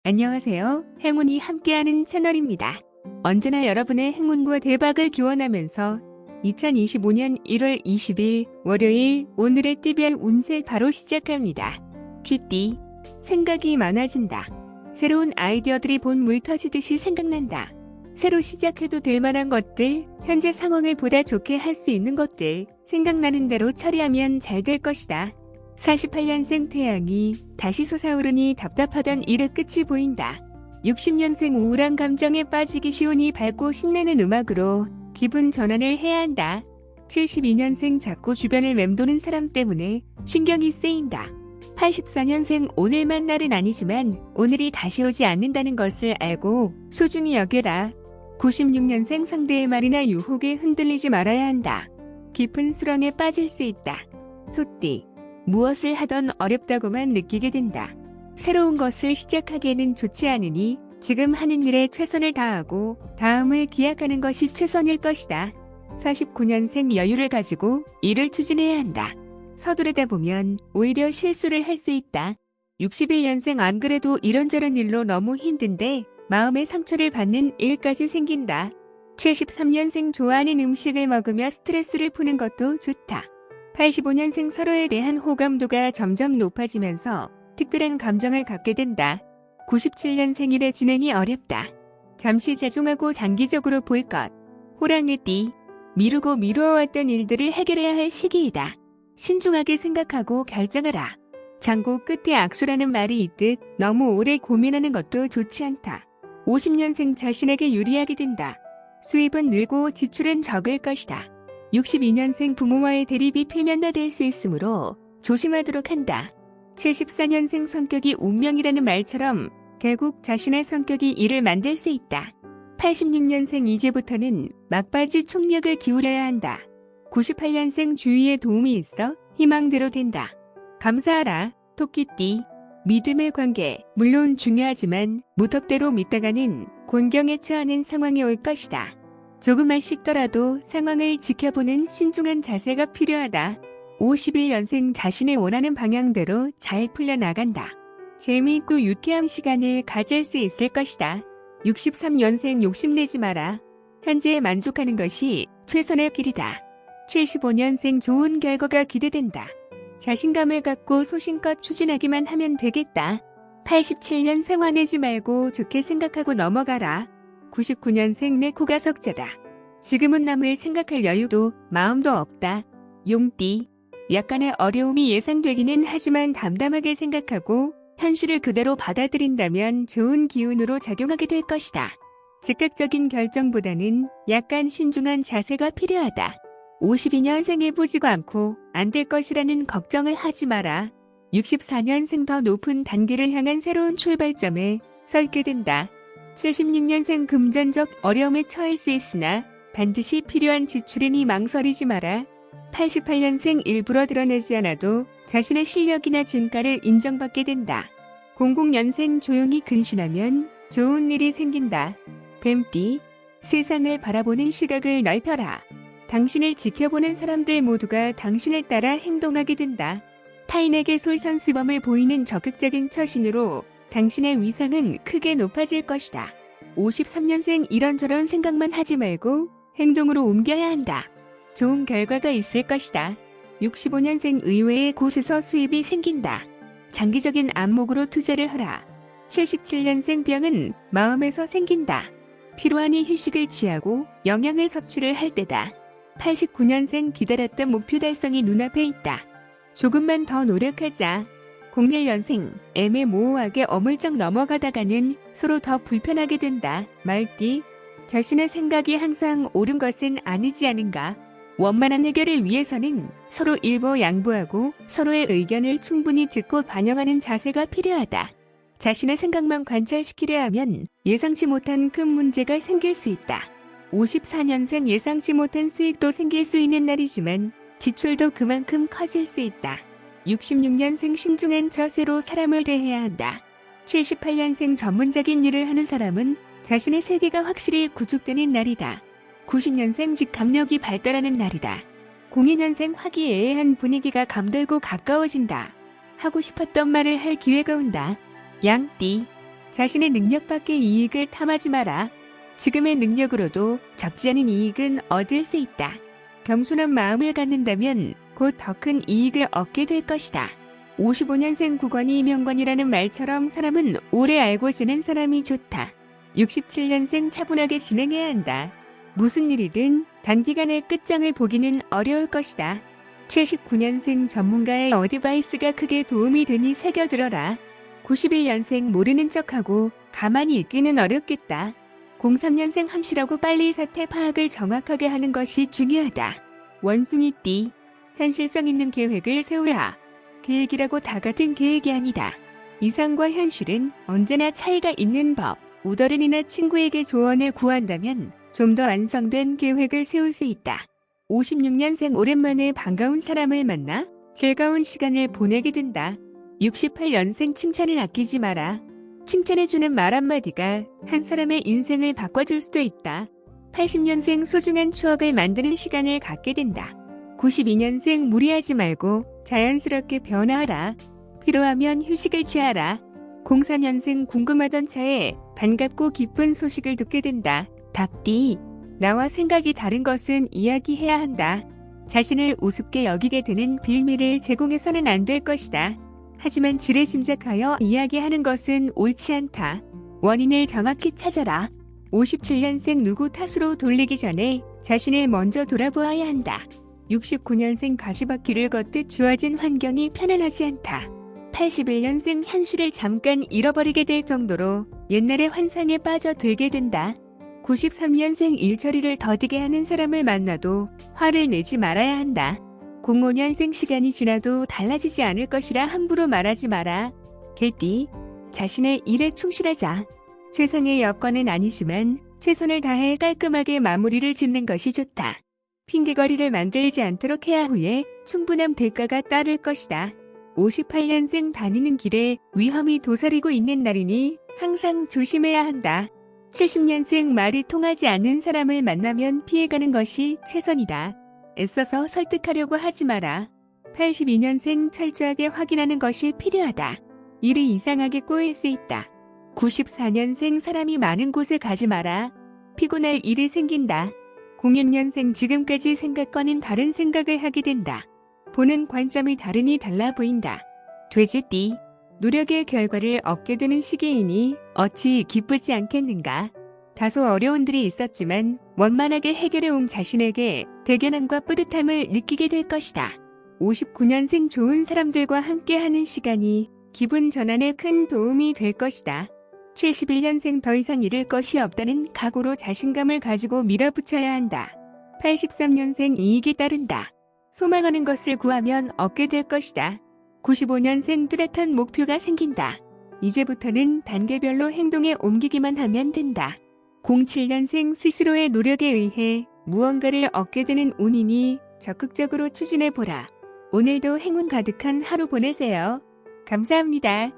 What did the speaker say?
안녕하세요. 행운이 함께하는 채널입니다. 언제나 여러분의 행운과 대박을 기원하면서 2025년 1월 20일 월요일 오늘의 TBR 운세 바로 시작합니다. 쥐띠, 생각이 많아진다. 새로운 아이디어들이 본 물 터지듯이 생각난다. 새로 시작해도 될 만한 것들, 현재 상황을 보다 좋게 할 수 있는 것들, 생각나는 대로 처리하면 잘 될 것이다. 48년생 태양이 다시 솟아오르니 답답하던 일의 끝이 보인다. 60년생 우울한 감정에 빠지기 쉬우니 밝고 신나는 음악으로 기분 전환을 해야 한다. 72년생 자꾸 주변을 맴도는 사람 때문에 신경이 쓰인다. 84년생 오늘만 날은 아니지만 오늘이 다시 오지 않는다는 것을 알고 소중히 여겨라. 96년생 상대의 말이나 유혹에 흔들리지 말아야 한다. 깊은 수렁에 빠질 수 있다. 소띠, 무엇을 하던 어렵다고만 느끼게 된다. 새로운 것을 시작하기에는 좋지 않으니 지금 하는 일에 최선을 다하고 다음을 기약하는 것이 최선일 것이다. 49년생 여유를 가지고 일을 추진해야 한다. 서두르다 보면 오히려 실수를 할 수 있다. 61년생 안 그래도 이런저런 일로 너무 힘든데 마음의 상처를 받는 일까지 생긴다. 73년생 좋아하는 음식을 먹으며 스트레스를 푸는 것도 좋다. 85년생 서로에 대한 호감도가 점점 높아지면서 특별한 감정을 갖게 된다. 97년생 일의 진행이 어렵다. 잠시 자중하고 장기적으로 볼 것. 호랑이띠, 미루고 미루어왔던 일들을 해결해야 할 시기이다. 신중하게 생각하고 결정하라. 장고 끝에 악수라는 말이 있듯 너무 오래 고민하는 것도 좋지 않다. 50년생 자신에게 유리하게 된다. 수입은 늘고 지출은 적을 것이다. 62년생 부모와의 대립이 필면화될 수 있으므로 조심하도록 한다. 74년생 성격이 운명이라는 말처럼 결국 자신의 성격이 일을 만들 수 있다. 86년생 이제부터는 막바지 총력을 기울여야 한다. 98년생 주위에 도움이 있어 희망대로 된다. 감사하라, 토끼띠. 믿음의 관계, 물론 중요하지만 무턱대로 믿다가는 곤경에 처하는 상황이 올 것이다. 조금만 식더라도 상황을 지켜보는 신중한 자세가 필요하다. 51년생 자신의 원하는 방향대로 잘 풀려나간다. 재미있고 유쾌한 시간을 가질 수 있을 것이다. 63년생 욕심내지 마라. 현재에 만족하는 것이 최선의 길이다. 75년생 좋은 결과가 기대된다. 자신감을 갖고 소신껏 추진하기만 하면 되겠다. 87년생 화내지 말고 좋게 생각하고 넘어가라. 99년생 내 코가 석자다. 지금은 남을 생각할 여유도 마음도 없다. 용띠, 약간의 어려움이 예상되기는 하지만 담담하게 생각하고 현실을 그대로 받아들인다면 좋은 기운으로 작용하게 될 것이다. 즉각적인 결정보다는 약간 신중한 자세가 필요하다. 52년생에 보지도 않고 안 될 것이라는 걱정을 하지 마라. 64년생 더 높은 단계를 향한 새로운 출발점에 서 있게 된다. 76년생 금전적 어려움에 처할 수 있으나 반드시 필요한 지출이니 망설이지 마라. 88년생 일부러 드러내지 않아도 자신의 실력이나 진가를 인정받게 된다. 00년생 조용히 근신하면 좋은 일이 생긴다. 뱀띠, 세상을 바라보는 시각을 넓혀라. 당신을 지켜보는 사람들 모두가 당신을 따라 행동하게 된다. 타인에게 솔선수범을 보이는 적극적인 처신으로 당신의 위상은 크게 높아질 것이다. 53년생 이런저런 생각만 하지 말고 행동으로 옮겨야 한다. 좋은 결과가 있을 것이다. 65년생 의외의 곳에서 수입이 생긴다. 장기적인 안목으로 투자를 하라. 77년생 병은 마음에서 생긴다. 필요하니 휴식을 취하고 영양을 섭취를 할 때다. 89년생 기다렸던 목표 달성이 눈앞에 있다. 조금만 더 노력하자. 01년생 애매모호하게 어물쩍 넘어가다가는 서로 더 불편하게 된다. 말띠, 자신의 생각이 항상 옳은 것은 아니지 않은가. 원만한 해결을 위해서는 서로 일보 양보하고 서로의 의견을 충분히 듣고 반영하는 자세가 필요하다. 자신의 생각만 관찰시키려 하면 예상치 못한 큰 문제가 생길 수 있다. 54년생 예상치 못한 수익도 생길 수 있는 날이지만 지출도 그만큼 커질 수 있다. 66년생 신중한 자세로 사람을 대해야 한다. 78년생 전문적인 일을 하는 사람은 자신의 세계가 확실히 구축되는 날이다. 90년생 직감력이 발달하는 날이다. 02년생 화기애애한 분위기가 감돌고 가까워진다. 하고 싶었던 말을 할 기회가 온다. 양띠, 자신의 능력 밖의 이익을 탐하지 마라. 지금의 능력으로도 적지 않은 이익은 얻을 수 있다. 겸손한 마음을 갖는다면 곧 더 큰 이익을 얻게 될 것이다. 55년생 국원이 명관이라는 말처럼 사람은 오래 알고 지낸 사람이 좋다. 67년생 차분하게 진행해야 한다. 무슨 일이든 단기간에 끝장을 보기는 어려울 것이다. 79년생 전문가의 어드바이스가 크게 도움이 되니 새겨들어라. 91년생 모르는 척하고 가만히 있기는 어렵겠다. 03년생 함실하고 빨리 사태 파악을 정확하게 하는 것이 중요하다. 원숭이띠, 현실성 있는 계획을 세우라. 계획이라고 다 같은 계획이 아니다. 이상과 현실은 언제나 차이가 있는 법. 우더른이나 친구에게 조언을 구한다면 좀 더 완성된 계획을 세울 수 있다. 56년생 오랜만에 반가운 사람을 만나 즐거운 시간을 보내게 된다. 68년생 칭찬을 아끼지 마라. 칭찬해주는 말 한마디가 한 사람의 인생을 바꿔줄 수도 있다. 80년생 소중한 추억을 만드는 시간을 갖게 된다. 92년생 무리하지 말고 자연스럽게 변화하라. 필요하면 휴식을 취하라. 04년생 궁금하던 차에 반갑고 기쁜 소식을 듣게 된다. 닭띠, 나와 생각이 다른 것은 이야기해야 한다. 자신을 우습게 여기게 되는 빌미를 제공해서는 안 될 것이다. 하지만 지레짐작하여 이야기하는 것은 옳지 않다. 원인을 정확히 찾아라. 57년생 누구 탓으로 돌리기 전에 자신을 먼저 돌아보아야 한다. 69년생 가시밭길을 걷듯 주어진 환경이 편안하지 않다. 81년생 현실을 잠깐 잃어버리게 될 정도로 옛날의 환상에 빠져들게 된다. 93년생 일처리를 더디게 하는 사람을 만나도 화를 내지 말아야 한다. 05년생 시간이 지나도 달라지지 않을 것이라 함부로 말하지 마라. 개띠, 자신의 일에 충실하자. 최상의 여건은 아니지만 최선을 다해 깔끔하게 마무리를 짓는 것이 좋다. 핑계거리를 만들지 않도록 해야 후에 충분한 대가가 따를 것이다. 58년생 다니는 길에 위험이 도사리고 있는 날이니 항상 조심해야 한다. 70년생 말이 통하지 않는 사람을 만나면 피해가는 것이 최선이다. 애써서 설득하려고 하지 마라. 82년생 철저하게 확인하는 것이 필요하다. 일이 이상하게 꼬일 수 있다. 94년생 사람이 많은 곳에 가지 마라. 피곤할 일이 생긴다. 06년생 지금까지 생각과는 다른 생각을 하게 된다. 보는 관점이 다르니 달라 보인다. 돼지띠, 노력의 결과를 얻게 되는 시기이니 어찌 기쁘지 않겠는가. 다소 어려움들이 있었지만 원만하게 해결해온 자신에게 대견함과 뿌듯함을 느끼게 될 것이다. 59년생 좋은 사람들과 함께하는 시간이 기분 전환에 큰 도움이 될 것이다. 71년생 더 이상 잃을 것이 없다는 각오로 자신감을 가지고 밀어붙여야 한다. 83년생 이익이 따른다. 소망하는 것을 구하면 얻게 될 것이다. 95년생 뚜렷한 목표가 생긴다. 이제부터는 단계별로 행동에 옮기기만 하면 된다. 07년생 스스로의 노력에 의해 무언가를 얻게 되는 운이니 적극적으로 추진해보라. 오늘도 행운 가득한 하루 보내세요. 감사합니다.